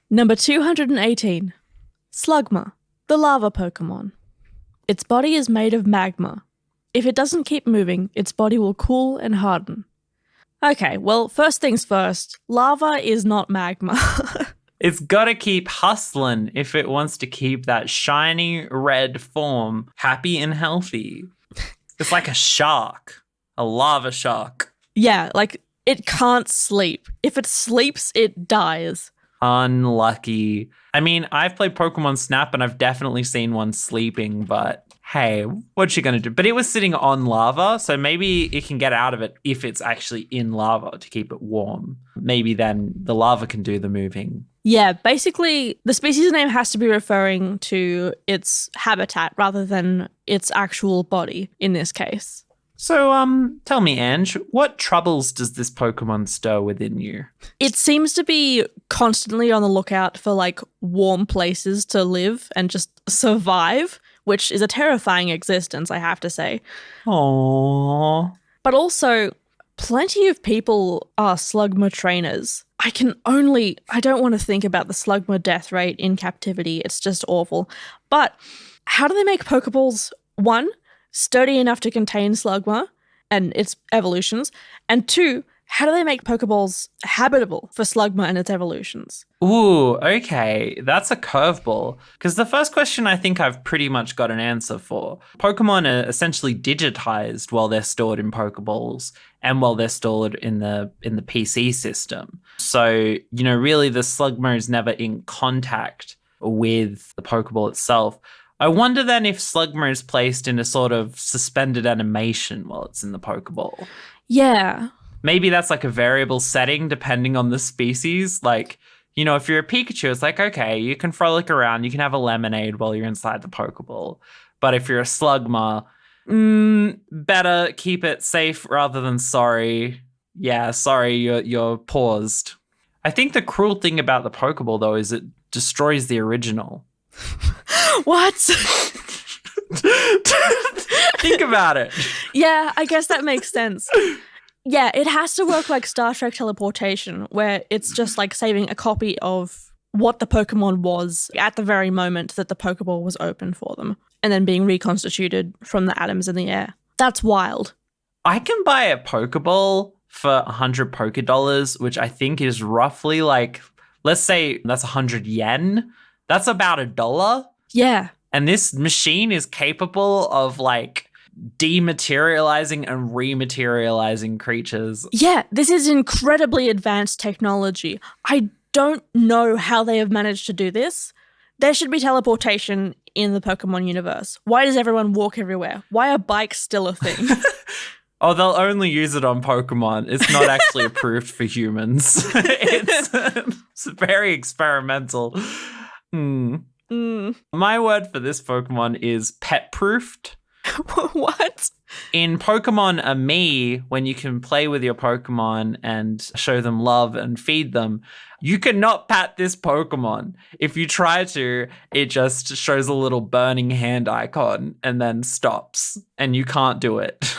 Number 218. Slugma, the lava Pokémon. Its body is made of magma. If it doesn't keep moving, its body will cool and harden. Okay, well, first things first, lava is not magma. It's gotta keep hustling if it wants to keep that shiny red form happy and healthy. It's like a shark, a lava shark. Yeah, like it can't sleep. If it sleeps, it dies. Unlucky. I mean, I've played Pokemon Snap and I've definitely seen one sleeping, but hey, what's she gonna do? But it was sitting on lava, so maybe it can get out of it if it's actually in lava to keep it warm. Maybe then the lava can do the moving. Yeah, basically, the species name has to be referring to its habitat rather than its actual body in this case. So, tell me, Ange, what troubles does this Pokemon stir within you? It seems to be constantly on the lookout for, like, warm places to live and just survive, which is a terrifying existence, I have to say. Aww. But also, plenty of people are Slugma trainers. I don't want to think about the Slugma death rate in captivity. It's just awful. But how do they make Pokeballs, one, sturdy enough to contain Slugma and its evolutions, and two, how do they make Pokeballs habitable for Slugma and its evolutions? Ooh, okay. That's a curveball. Because the first question I think I've pretty much got an answer for. Pokemon are essentially digitized while they're stored in Pokeballs and while they're stored in the PC system. So, really the Slugma is never in contact with the Pokeball itself. I wonder then if Slugma is placed in a sort of suspended animation while it's in the Pokeball. Yeah. Maybe that's like a variable setting depending on the species. Like, if you're a Pikachu, it's like, okay, you can frolic around, you can have a lemonade while you're inside the Pokeball. But if you're a Slugma, better keep it safe rather than sorry. Yeah, sorry, you're paused. I think the cruel thing about the Pokeball, though, is it destroys the original. What? Think about it. Yeah, I guess that makes sense. Yeah, it has to work like Star Trek teleportation, where it's just like saving a copy of what the Pokemon was at the very moment that the Pokeball was open for them, and then being reconstituted from the atoms in the air. That's wild. I can buy a Pokeball for 100 Pokedollars, which I think is roughly like, let's say that's 100 yen. That's about $1. Yeah. And this machine is capable of like dematerializing and rematerializing creatures. Yeah, this is incredibly advanced technology. I don't know how they have managed to do this. There should be teleportation in the Pokemon universe. Why does everyone walk everywhere? Why are bikes still a thing? Oh, they'll only use it on Pokemon. It's not actually approved for humans. It's very experimental. My word for this Pokemon is pet-proofed. What? In Pokemon Me, when you can play with your Pokemon and show them love and feed them, you cannot pat this Pokemon. If you try to, it just shows a little burning hand icon and then stops, and you can't do it.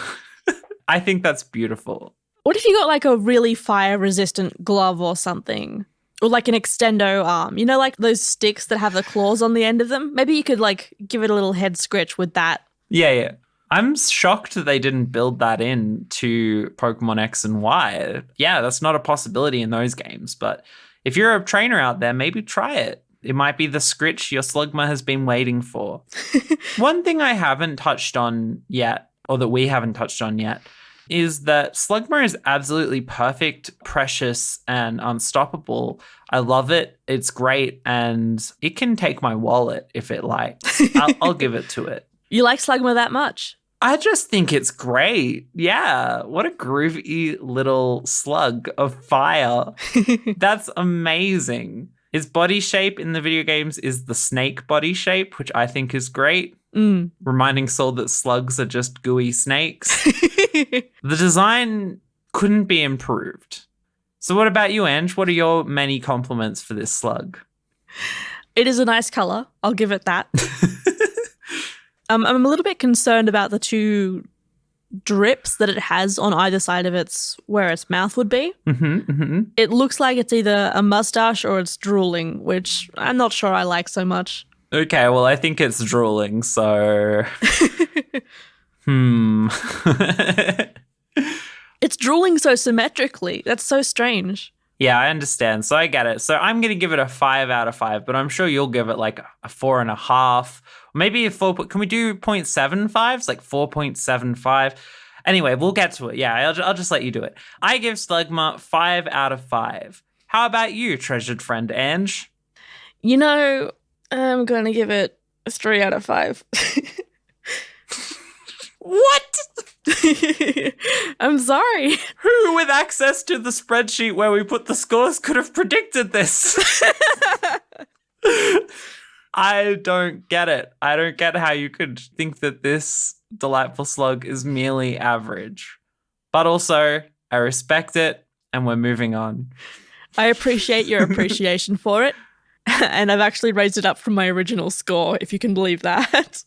I think that's beautiful. What if you got like a really fire-resistant glove or something? Or like an extendo arm. Like those sticks that have the claws on the end of them? Maybe you could like give it a little head scratch with that. Yeah. I'm shocked that they didn't build that in to Pokemon X and Y. Yeah, that's not a possibility in those games. But if you're a trainer out there, maybe try it. It might be the scritch your Slugma has been waiting for. One thing I haven't touched on yet, or that we haven't touched on yet, is that Slugma is absolutely perfect, precious, and unstoppable. I love it. It's great. And it can take my wallet if it likes. I'll give it to it. You like Slugma that much? I just think it's great. Yeah. What a groovy little slug of fire. That's amazing. Its body shape in the video games is the snake body shape, which I think is great. Reminding Saul that slugs are just gooey snakes. The design couldn't be improved. So what about you, Ange? What are your many compliments for this slug? It is a nice color. I'll give it that. I'm a little bit concerned about the two drips that it has on either side of where its mouth would be. Mm-hmm. It looks like it's either a mustache or it's drooling, which I'm not sure I like so much. Okay, well, I think it's drooling, so. It's drooling so symmetrically. That's so strange. Yeah, I understand. So I get it. So I'm going to give it a 5 out of 5, but I'm sure you'll give it like a 4.5. Maybe a 4. Can we do 0.75s? Like 4.75? Anyway, we'll get to it. Yeah, I'll just let you do it. I give Slugma 5 out of 5. How about you, treasured friend Ange? You know, I'm going to give it a 3 out of 5. What? I'm sorry. Who with access to the spreadsheet where we put the scores could have predicted this? I don't get it. I don't get how you could think that this delightful slug is merely average. But also, I respect it, and we're moving on. I appreciate your appreciation for it. And I've actually raised it up from my original score, if you can believe that.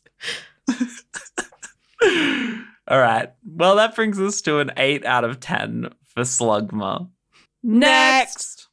All right. Well, that brings us to an 8 out of 10 for Slugma. Next!